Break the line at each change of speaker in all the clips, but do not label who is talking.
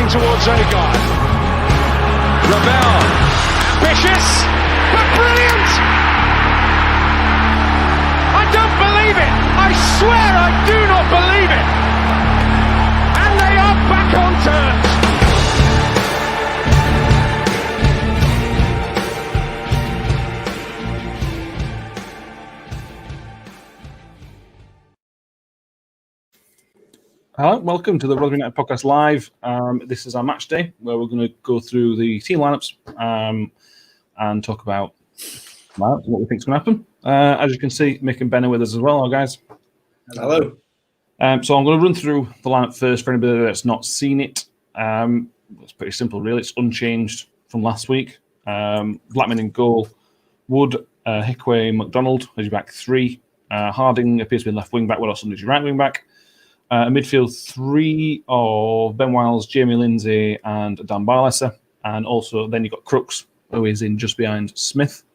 in towards Odegaard. Ravel, ambitious, but brilliant! I don't believe it! I swear I do not believe it! And they are back on terms!
Hello, welcome to the Rotherham United Podcast Live. This is our match day where we're going to go through the team lineups and talk about what we think is going to happen. As you can see, Mick and Ben are with us as well, our guys.
Hello.
So I'm going to run through the lineup first for anybody that's not seen it. It's pretty simple, really. It's unchanged from last week. Blackman in goal, Wood, Hickway, McDonald as your back three. Harding appears to be left wing back. What else is your right wing back? A midfield three of Ben Wiles, Jamie Lindsay, and Dan Barlaser. And also then you've got Crooks, who is in just behind Smith.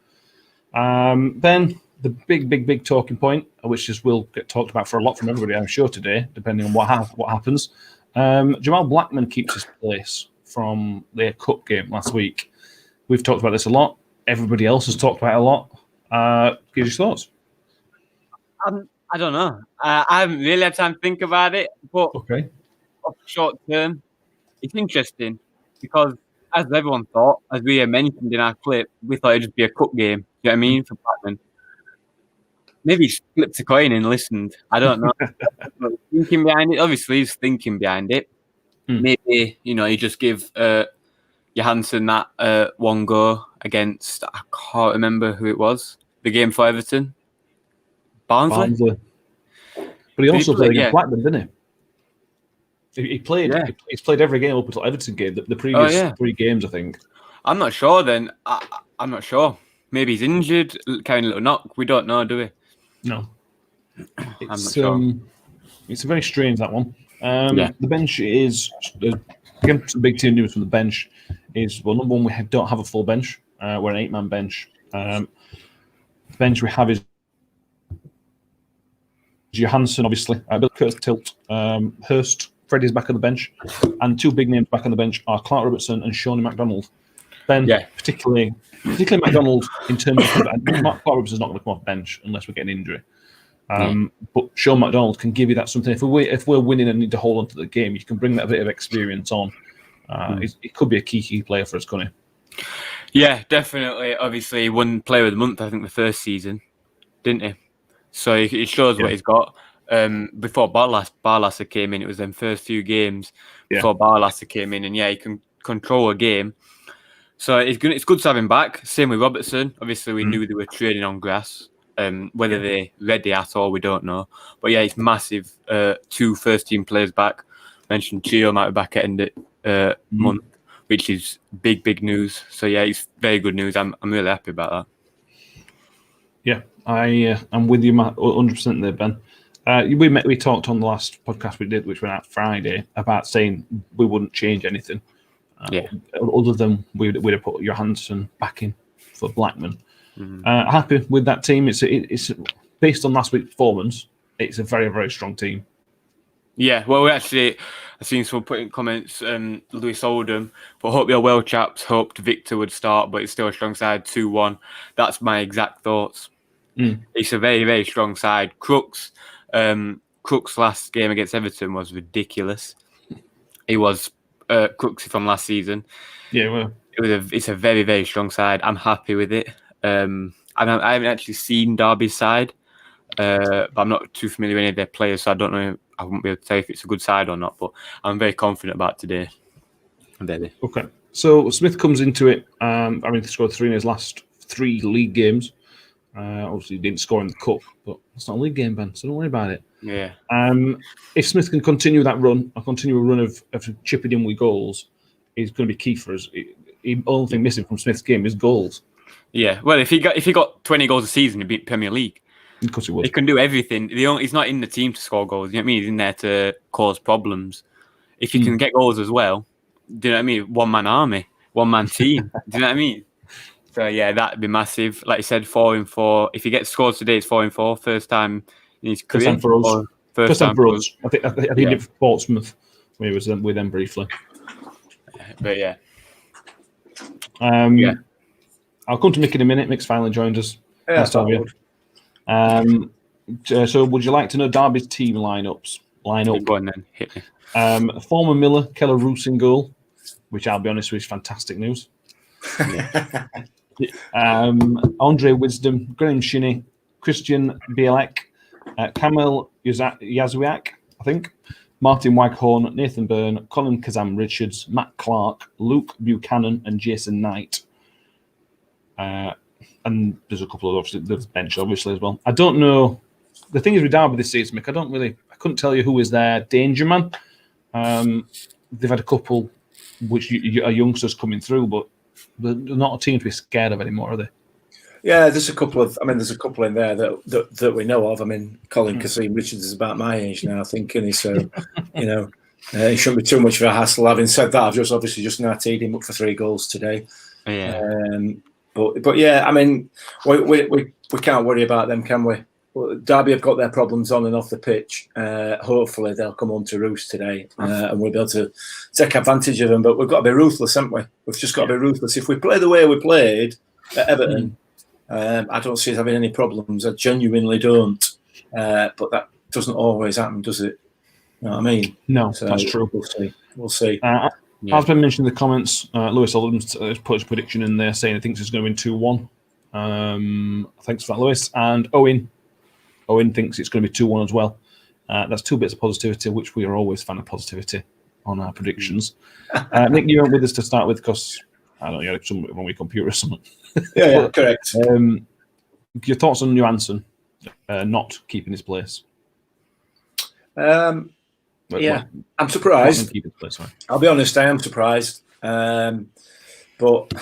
Then the big talking point, which will get talked about for a lot from everybody, I'm sure, today, depending on what happens. Jamal Blackman keeps his place from their cup game last week. We've talked about this a lot. Everybody else has talked about it a lot. Give your thoughts.
I don't know. I haven't really had time to think about it, but
Okay.
Short term, it's interesting because, as everyone thought, as we mentioned in our clip, we thought it'd just be a cup game. You know what I mean? For Blackman. Maybe he flipped a coin and listened. I don't know. Thinking behind it, obviously, he's thinking behind it. Maybe he just give Johansson that one go against. I can't remember who it was. The game for Everton. Barnsley.
But he also played against Blackburn, didn't he? He played. Yeah. He's played every game up until Everton game. The previous 3 games, I think.
I'm not sure. Then I'm not sure. Maybe he's injured, carrying a little knock. We don't know, do we?
No.
I'm not sure.
It's very strange, that one. The bench is again some big team news from the bench. Number one, we don't have a full bench. We're an 8-man bench. The bench we have is Johansson, obviously, Curtis Tilt, Hurst, Freddie's back on the bench, and 2 big names back on the bench are Clark Robertson and Shawnee McDonald. Ben, particularly McDonald, in terms of Clark Robertson's not going to come off bench unless we get an injury. But Sean McDonald can give you that something. If we're winning and need to hold on to the game, you can bring that bit of experience on. It could be a key player for us, couldn't he?
Yeah, definitely. Obviously, he won Player of the Month, I think, the first season, didn't he? So it shows what he's got. Before Barlaser came in, it was them first few games before Barlaser came in, and he can control a game. So it's good to have him back. Same with Robertson. Obviously, we knew they were training on grass. Whether they're ready at all, we don't know. But it's massive. 2 first-team players back. Mentioned Chio might be back at end of month, which is big news. So it's very good news. I'm really happy about that.
Yeah, I'm with you 100% there, Ben. We talked on the last podcast we did, which went out Friday, about saying we wouldn't change anything. Other than we'd have put Johansson back in for Blackman. Happy with that team. It's based on last week's performance. It's a very, very strong team. Yeah,
well, I've seen someone put in comments, Lewis Oldham, but hope you're well, chaps. Hoped Victor would start, but it's still a strong side, 2-1. That's my exact thoughts. It's a very, very strong side. Crooks' last game against Everton was ridiculous. He was Crooks from last season.
Yeah, well,
it's a very, very strong side. I'm happy with it. I haven't actually seen Derby's side, but I'm not too familiar with any of their players, so I don't know. I won't be able to tell if it's a good side or not. But I'm very confident about today. Baby.
Okay, so Smith comes into it. He scored 3 in his last 3 league games. Obviously, he didn't score in the cup, but it's not a league game, Ben, so don't worry about it.
Yeah.
If Smith can continue that run, continue a run of chipping in with goals, is going to be key for us. The only thing missing from Smith's game is goals.
Yeah. Well, if he got 20 goals a season, he'd beat Premier League.
Of course he would.
He can do everything. He's not in the team to score goals. You know what I mean? He's in there to cause problems. If he can get goals as well, do you know what I mean? 1-man army, 1-man team. Do you know what I mean? So that'd be massive. Like you said, 4-4. If he gets scores today, it's 4-4. First time in his career.
First time for us. I think he did for Portsmouth when he was with them briefly.
But yeah.
I'll come to Mick in a minute. Mick's finally joined us.
Yeah,
Nice to have you. So would you like to know Derby's team lineups?
Go on then, hit me.
Former Miller, Keller Roos in goal, which I'll be honest with is fantastic news. Andre Wisdom, Graham Shinney, Christian Bielek, Kamil Yazwiak, I think, Martin Waghorn, Nathan Byrne, Colin Kazam Richards, Matt Clark, Luke Buchanan, and Jason Knight. And there's a couple of obviously there's bench obviously as well. I don't know. The thing is with Derby this season, Mick, I couldn't tell you who is their danger man. They've had a couple which are youngsters coming through, but they're not a team to be scared of anymore, are they?
Yeah, there's a couple in there that we know of. I mean, Colin Kazam Richards is about my age now, I think, and so it shouldn't be too much of a hassle. Having said that, I've just now teed him up for 3 goals today.
Yeah.
But yeah, I mean, we can't worry about them, can we? Derby have got their problems on and off the pitch. Hopefully they'll come on to roost today and we'll be able to take advantage of them. But we've got to be ruthless, haven't we? We've just got to be ruthless. If we play the way we played at Everton, I don't see us having any problems. I genuinely don't. But that doesn't always happen, does it? You know what I mean?
No, that's true.
We'll see.
As been mentioned in the comments, Lewis Oldham's put his prediction in there saying he thinks it's going to win 2-1. Thanks for that, Lewis. And Owen thinks it's going to be 2-1 as well. That's 2 bits of positivity, which we are always fan of positivity on our predictions. Nick, you weren't with us to start with because, I don't know, you had some on your computer or something.
Yeah, correct.
Your thoughts on Johansson not keeping his place?
I'm surprised. I'll be honest, I am surprised. But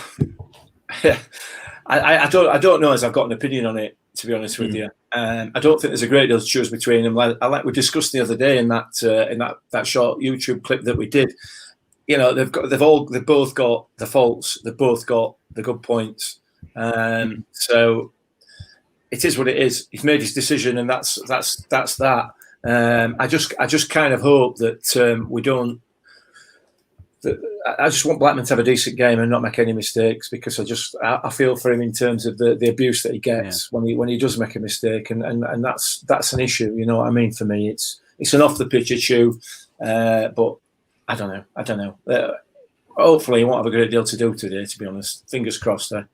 I don't know as I've got an opinion on it, to be honest with you. I don't think there's a great deal to choose between them. Like we discussed the other day in that short YouTube clip that we did. You know, they've both got the faults. They've both got the good points. So it is what it is. He's made his decision, and that's that. I just kind of hope that we don't. I just want Blackman to have a decent game and not make any mistakes, because I feel for him in terms of the abuse that he gets when he does make a mistake, and that's an issue. You know what I mean? For me, it's an off the pitch issue, but I don't know. Hopefully, he won't have a great deal to do today. To be honest, fingers crossed there.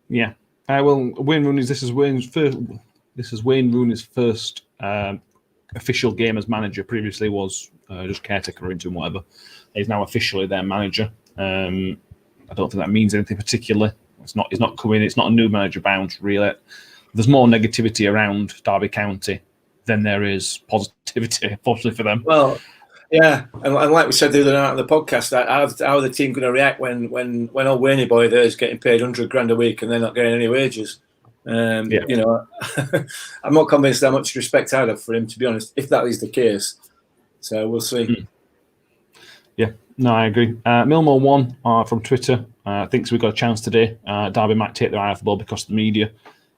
Yeah.
Well, Wayne Rooney's. This is Wayne Rooney's first official game as manager. Previously was just caretaker or interim, whatever. He's now officially their manager. I don't think that means anything particular. He's not coming. It's not a new manager bound, really. There's more negativity around Derby County than there is positivity, unfortunately for them.
Well, yeah, and like we said the other night on the podcast, how are the team going to react when old Wayne boy there is getting paid $100,000 a week and they're not getting any wages? You know, I'm not convinced how much respect I'd have for him, to be honest, if that is the case. So we'll see.
Yeah, no, I agree. Millmore1 from Twitter thinks we've got a chance today. Derby might take their eye off the ball because of the media.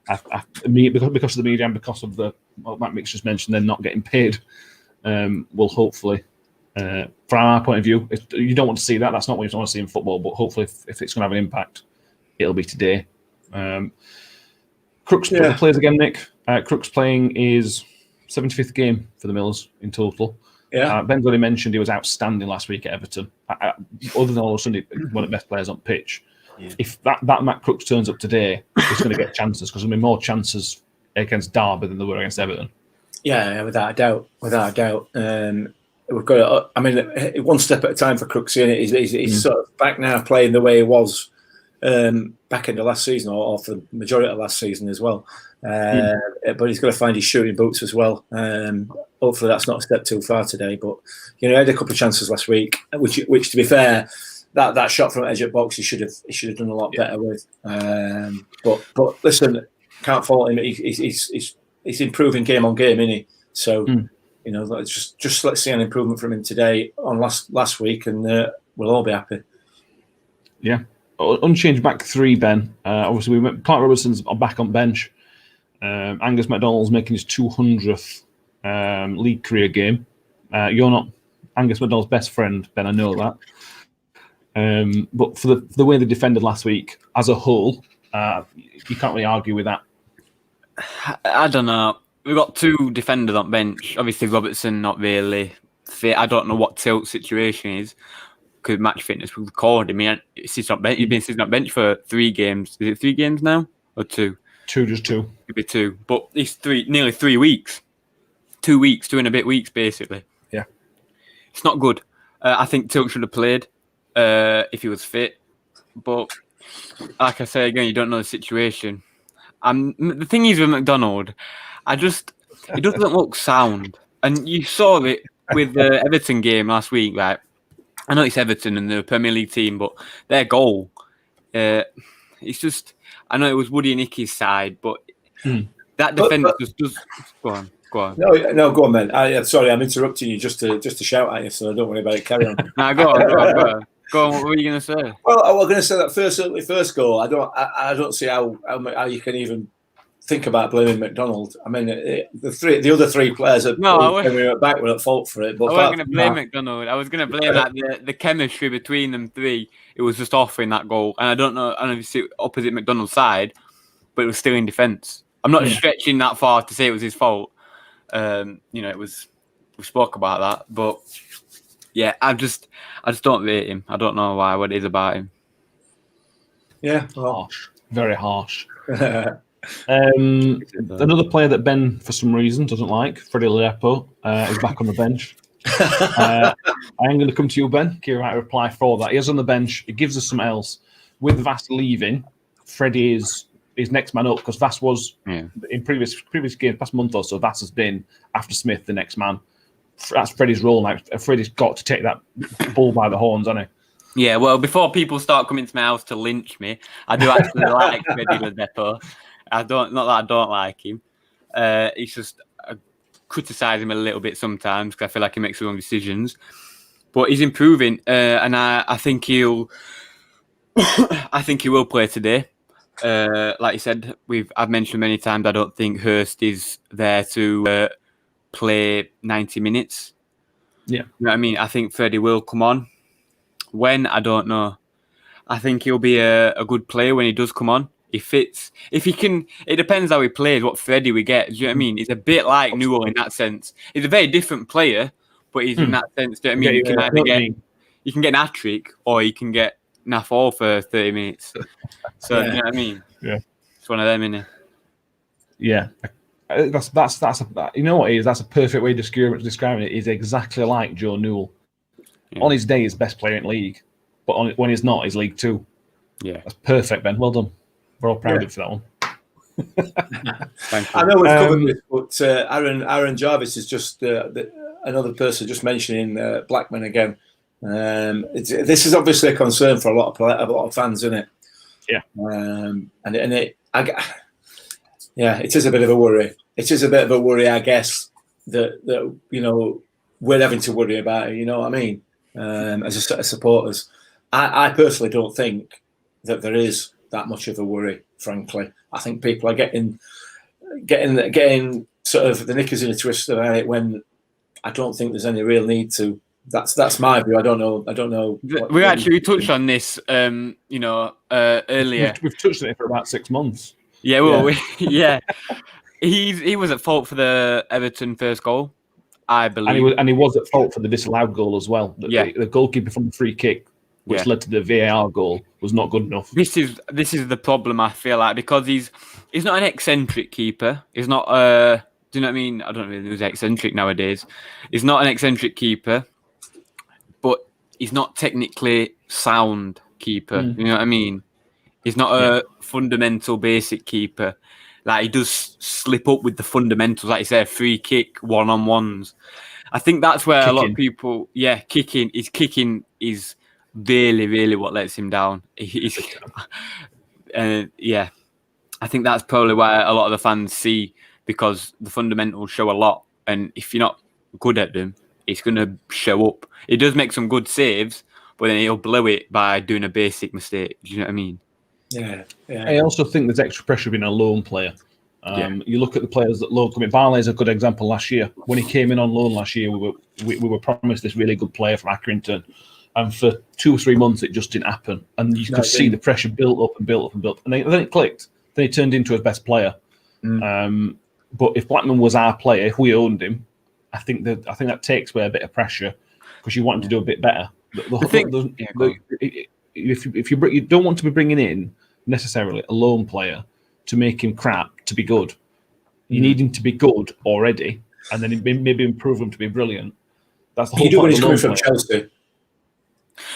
Because of the media and because of what Matt Mix just mentioned, they're not getting paid. Will hopefully, from our point of view, you don't want to see that. That's not what you want to see in football. But hopefully, if it's going to have an impact, it'll be today. Crooks plays again, Nick. Crooks playing his 75th game for the Millers in total.
Yeah.
Ben's already mentioned he was outstanding last week at Everton. Other than all of a sudden, one of the best players on pitch. Yeah. If that Matt Crooks turns up today, he's going to get chances, because there'll be more chances against Derby than there were against Everton.
Yeah, without a doubt. We've got. I mean, one step at a time for Crooks. He's sort of back now, playing the way he was back in the last season, or for the majority of last season as well. But he's got to find his shooting boots as well. Hopefully, that's not a step too far today. But he had a couple of chances last week, which to be fair, that shot from edge at box he should have done a lot better with. But listen, can't fault him. He's improving game on game, isn't he? So just let's see an improvement from him today on last week, and we'll all be happy.
Yeah. Unchanged back 3, Ben. Obviously, Clark Robertson's back on bench. Angus MacDonald's making his 200th league career game. You're not Angus MacDonald's best friend, Ben. I know that. But for the way they defended last week as a whole, you can't really argue with that.
I don't know. We've got 2 defenders on bench. Obviously, Robertson not really fit. I don't know what Tilt's situation is because match fitness was recorded. I mean, he's been sitting on bench for 3 games. Is it 3 games now or 2?
2, just 2.
Could be 2, but it's nearly 3 weeks. 2 weeks, 2 and a bit weeks, basically.
Yeah,
it's not good. I think Tilt should have played if he was fit, but like I say again, you don't know the situation. The thing is with McDonald, it doesn't look sound, and you saw it with the Everton game last week. Right, I know it's Everton and the Premier League team, but their goal, it's just. I know it was Woody and Icky's side, but that defender just does. Go on.
No, go on, man. Sorry, I'm interrupting you just to shout at you, so don't worry about it. Carry on.
No, go on. Go on. What were you going to say?
Well, I was going to say that first goal. I don't see how you can even think about blaming McDonald. I mean, the other 3 players were at fault for it. But
I wasn't going to blame McDonald. I was going to blame that the chemistry between them 3. It was just off in that goal, and I don't know if you see opposite McDonald's side, but it was still in defence. I'm not stretching that far to say it was his fault. It was. We spoke about that, but yeah, I just don't rate him. I don't know why. What it is about him?
Yeah,
harsh, very harsh. Another player that Ben, for some reason, doesn't like, Freddie Lepo, is back on the bench. I am going to come to you, Ben. Kira might reply for that. He is on the bench. It gives us some else. With Vass leaving, Freddie is next man up because Vass was in previous games, past month or so. Vass has been after Smith, the next man. That's Freddie's role now. Freddie's got to take that bull by the horns, hasn't he?
Yeah. Well, before people start coming to my house to lynch me, I do actually like Freddie Lepo. Not that I don't like him. It's just I criticise him a little bit sometimes because I feel like he makes the wrong decisions. But he's improving, and I think he'll. I think he will play today. Like you said, I've mentioned many times. I don't think Hurst is there to play 90 minutes.
Yeah,
you know what I mean. I think Freddie will come on. When I don't know. I think he'll be a good player when he does come on. He fits. If he can, it depends how he plays, what Freddie we get. Do you know what I mean? He's a bit like Newell in that sense. He's a very different player, but he's in that sense. Do you know what I mean? You can either you can get an hat-trick or you can get naff all for 30 minutes. So, you know what I mean?
Yeah.
It's one of them, isn't it?
Yeah. That's you know what it is? That's a perfect way of describing it. He's exactly like Joe Newell. Yeah. On his day, he's best player in league, but when he's not, he's League 2.
Yeah.
That's perfect, Ben. Well done. We're all proud of you for that one.
Thank you. I know we've covered this, but Aaron Jarvis is just another person just mentioning Blackman again. This is obviously a concern for a lot of fans, isn't it?
Yeah.
It is a bit of a worry. It is a bit of a worry, I guess, that we're having to worry about it. You know what I mean? As supporters, I personally don't think that there is that much of a worry. Frankly, I think people are getting sort of the knickers in a twist about it when I don't think there's any real need to. That's my view. I don't know.
We touched on this, earlier.
We've touched on it for about 6 months.
Yeah, well, yeah. He was at fault for the Everton first goal, I believe,
and he was at fault for the disallowed goal as well. The goalkeeper from the free kick, which led to the VAR goal, was not good enough.
This is the problem, I feel like, because he's not an eccentric keeper. He's not do you know what I mean? I don't know who's eccentric nowadays. He's not an eccentric keeper, but he's not technically sound keeper. You know what I mean? He's not a fundamental basic keeper. Like, he does slip up with the fundamentals, like you say, free kick, one-on-ones. I think that's where a lot of people, kicking is really, really what lets him down. I think that's probably why a lot of the fans see, because the fundamentals show a lot, and if you're not good at them, it's going to show up. He does make some good saves, but then he'll blow it by doing a basic mistake. Do you know what I mean?
Yeah.
I also think there's extra pressure being a loan player. You look at the players that loan come in. Barley is a good example last year. When he came in on loan last year, we were promised this really good player from Accrington. And for 2 or 3 months, it just didn't happen. And you could see the pressure built up and built up and built up. And then it clicked. Then he turned into his best player. But if Blackman was our player, if we owned him, I think that takes away a bit of pressure because you want him to do a bit better. If you don't want to be bringing in necessarily a lone player to make him crap to be good, you need him to be good already, and then maybe improve him to be brilliant. That's the whole point.
He's coming from Chelsea.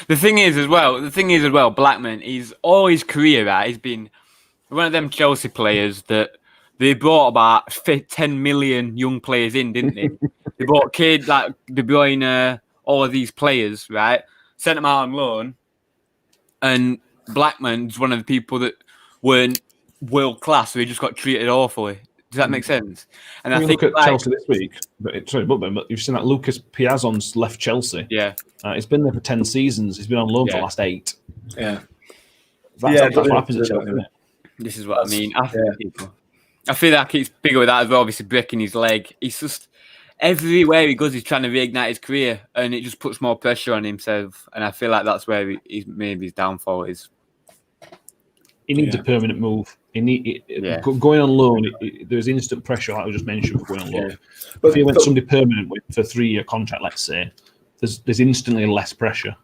The thing is as well, Blackman, he's all his career, right, he's been one of them Chelsea players that they brought about 10 million young players in, didn't they? They brought kids like De Bruyne, all of these players, right? Sent them out on loan. And Blackman's one of the people that weren't world class, so he just got treated awfully. Does that make sense? And I think
look at Chelsea this week. But you've seen that Lucas Piazon's left Chelsea.
Yeah,
he's been there for 10 seasons. He's been on loan for the last 8.
Yeah,
that's what happens at Chelsea.
This is what I mean. I feel like it's bigger with that as well. Obviously, breaking his leg. He's just everywhere he goes, he's trying to reignite his career, and it just puts more pressure on himself. And I feel like that's where maybe his downfall is.
He needs a permanent move. Going on loan, there's instant pressure, like I just mentioned, for going on loan. But if you went somebody permanent for a 3-year contract, let's say, there's instantly less pressure.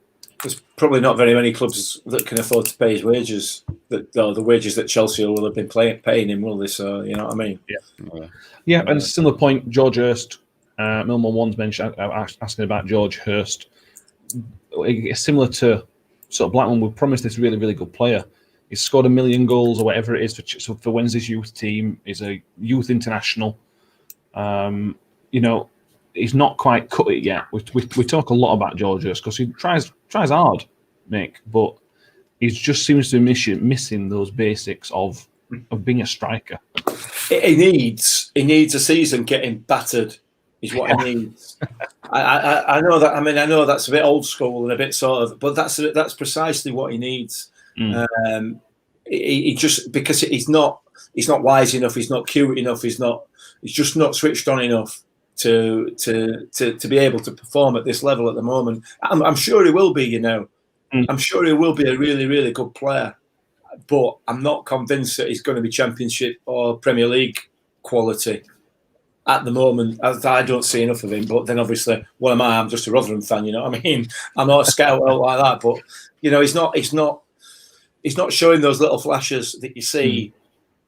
There's probably not very many clubs that can afford to pay his wages, the wages that Chelsea will have been paying him, will they? So, you know what I mean?
Yeah, and a similar point, George Hurst, Millman One's mentioned, asking about George Hurst. Similar to sort of Blackman, we promised this really, really good player. He's scored 1 million goals or whatever it is for Wednesday's youth team. He's a youth international. He's not quite cut it yet. We talk a lot about George Hurst because he tries hard, Mick, but he just seems to be missing those basics of being a striker.
He needs a season getting battered. Is what he needs. I know that. I mean, I know that's a bit old school and a bit sort of, but that's precisely what he needs. He just because he's not wise enough. He's not cute enough. He's just not switched on enough to be able to perform at this level at the moment. I'm sure he will be. You know, I'm sure he will be a really, really good player. But I'm not convinced that he's going to be Championship or Premier League quality. At the moment, I don't see enough of him. But then, obviously, what am I? I'm just a Rotherham fan. You know what I mean? I'm not a scout out like that. But you know, he's not showing those little flashes that you see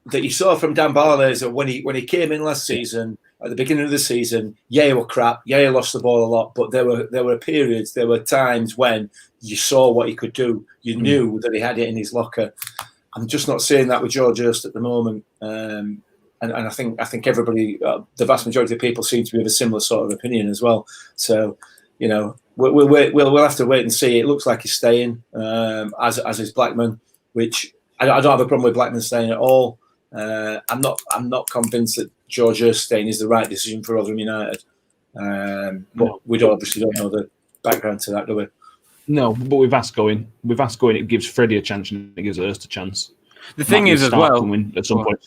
that you saw from Dan Barlaser when he came in last season. At the beginning of the season, he were crap. He lost the ball a lot. But there were periods, there were times when you saw what he could do. You knew that he had it in his locker. I'm just not seeing that with George Hurst at the moment. And I think everybody, the vast majority of people, seem to be of a similar sort of opinion as well. So, you know, we'll have to wait and see. It looks like he's staying, as is Blackman, which I don't have a problem with Blackman staying at all. I'm not convinced that George Hurst staying is the right decision for Rotherham United. But we obviously don't know the background to that, do we?
No, but with Vas going, it gives Freddie a chance and it gives Hurst a chance.
The thing is, as well,
at some point.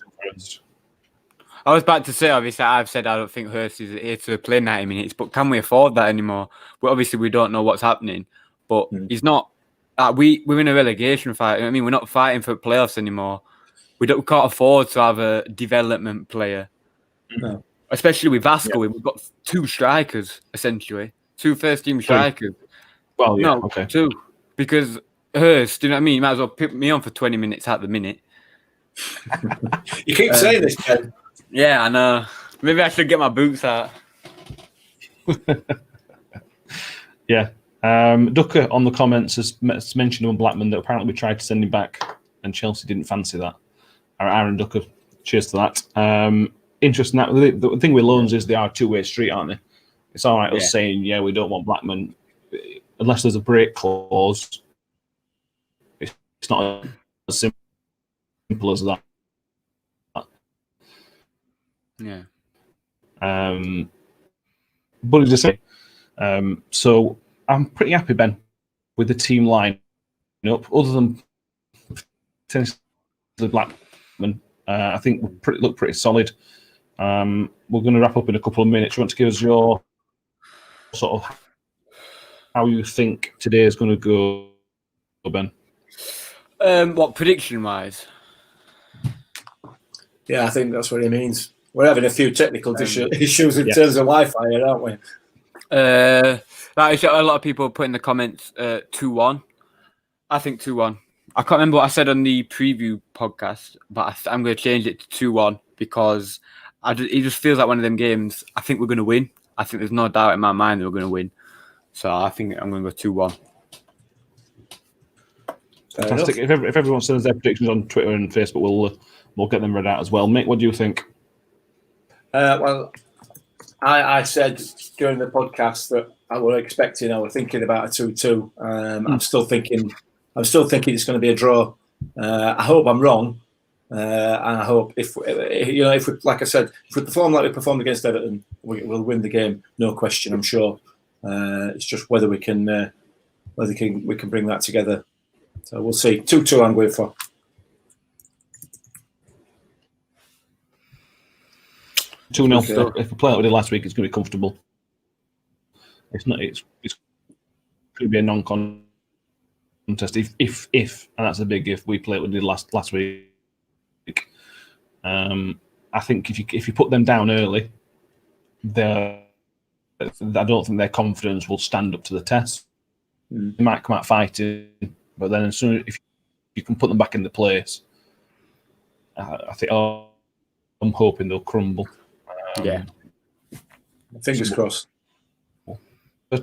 I was about to say, obviously, I've said I don't think Hurst is here to play 90 minutes, but can we afford that anymore? Well, obviously, we don't know what's happening, but he's not. We're in a relegation fight. I mean, we're not fighting for playoffs anymore. We can't afford to have a development player, especially with Vasco. We've got 2 strikers essentially, 2 first-team strikers.
Well, yeah, okay,
2 because Hurst. Do you know what I mean? You might as well put me on for 20 minutes at the minute.
You keep saying this, Ken.
Yeah, I know. Maybe I should get my boots out.
Yeah. Ducker on the comments has mentioned on Blackman that apparently we tried to send him back and Chelsea didn't fancy that. Aaron Ducker, cheers to that. Interesting. The thing with loans is they are a two-way street, aren't they? It's all right us saying, we don't want Blackman. Unless there's a break clause, it's not as simple as that.
Yeah.
But as I say, so I'm pretty happy, Ben, with the team line up. Other than potentially Blackman, I think we look pretty solid. We're going to wrap up in a couple of minutes. You want to give us your sort of how you think today is going to go, Ben.
What prediction wise?
Yeah, I think that's what he means. We're having a few technical issues in terms of Wi-Fi here, aren't we?
Like a lot of people put in the comments 2-1. I think 2-1. I can't remember what I said on the preview podcast, but I'm going to change it to 2-1 because it just feels like one of them games. I think we're going to win. I think there's no doubt in my mind that we're going to win. So I think I'm going to go 2-1.
Fantastic. If everyone sends their predictions on Twitter and Facebook, we'll get them read out as well. Mick, what do you think?
Well, I said during the podcast that I was thinking about a 2-2. I'm still thinking it's going to be a draw. I hope I'm wrong, and I hope if we, like I said, if we perform like we performed against Everton, we'll win the game, no question. I'm sure. It's just whether we can bring that together. So we'll see. 2-2 I'm going for.
2-0. If we play like we did last week, it's going to be comfortable. It's not. It's going to be a non-contest. If and that's a big if, we play like we did last week. I think if you put them down early, I don't think their confidence will stand up to the test. They might come out fighting, but then as soon as if you can put them back into place, I think I'm hoping they'll crumble.
Fingers crossed.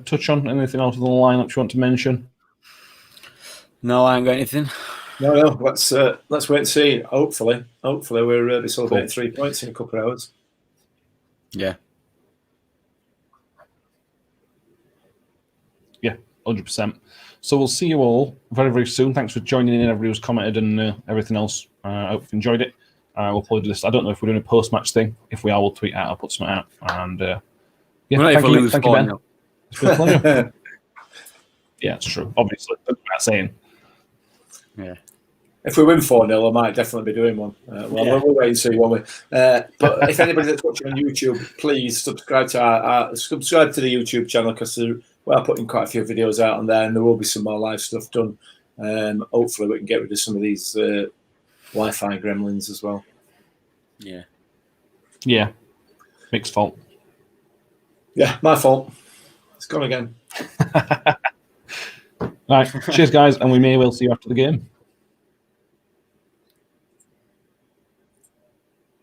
Touch on anything else on the lineup you want to mention?
No, I ain't got anything.
No. Let's wait and see. Hopefully we'll be celebrating 3 points in a couple of hours.
Yeah.
100%. So we'll see you all very, very soon. Thanks for joining in, everybody who's commented and everything else. I hope you've enjoyed it. We'll probably do this. I don't know if we're doing a post-match thing. If we are, we'll tweet out. I'll put something out. And thank you, Ben. It's been a pleasure. Yeah, it's true. Obviously, that's what I'm saying.
Yeah.
If we win 4-0, I might definitely be doing one. We'll wait and see, won't we? But if anybody that's watching on YouTube, please subscribe to the YouTube channel because we're putting quite a few videos out on there, and there will be some more live stuff done. Hopefully, we can get rid of some of these Wi-Fi gremlins as well.
Yeah.
Yeah. Mick's fault.
Yeah, my fault. It's gone again.
Right. Cheers, guys, and we may well see you after the game.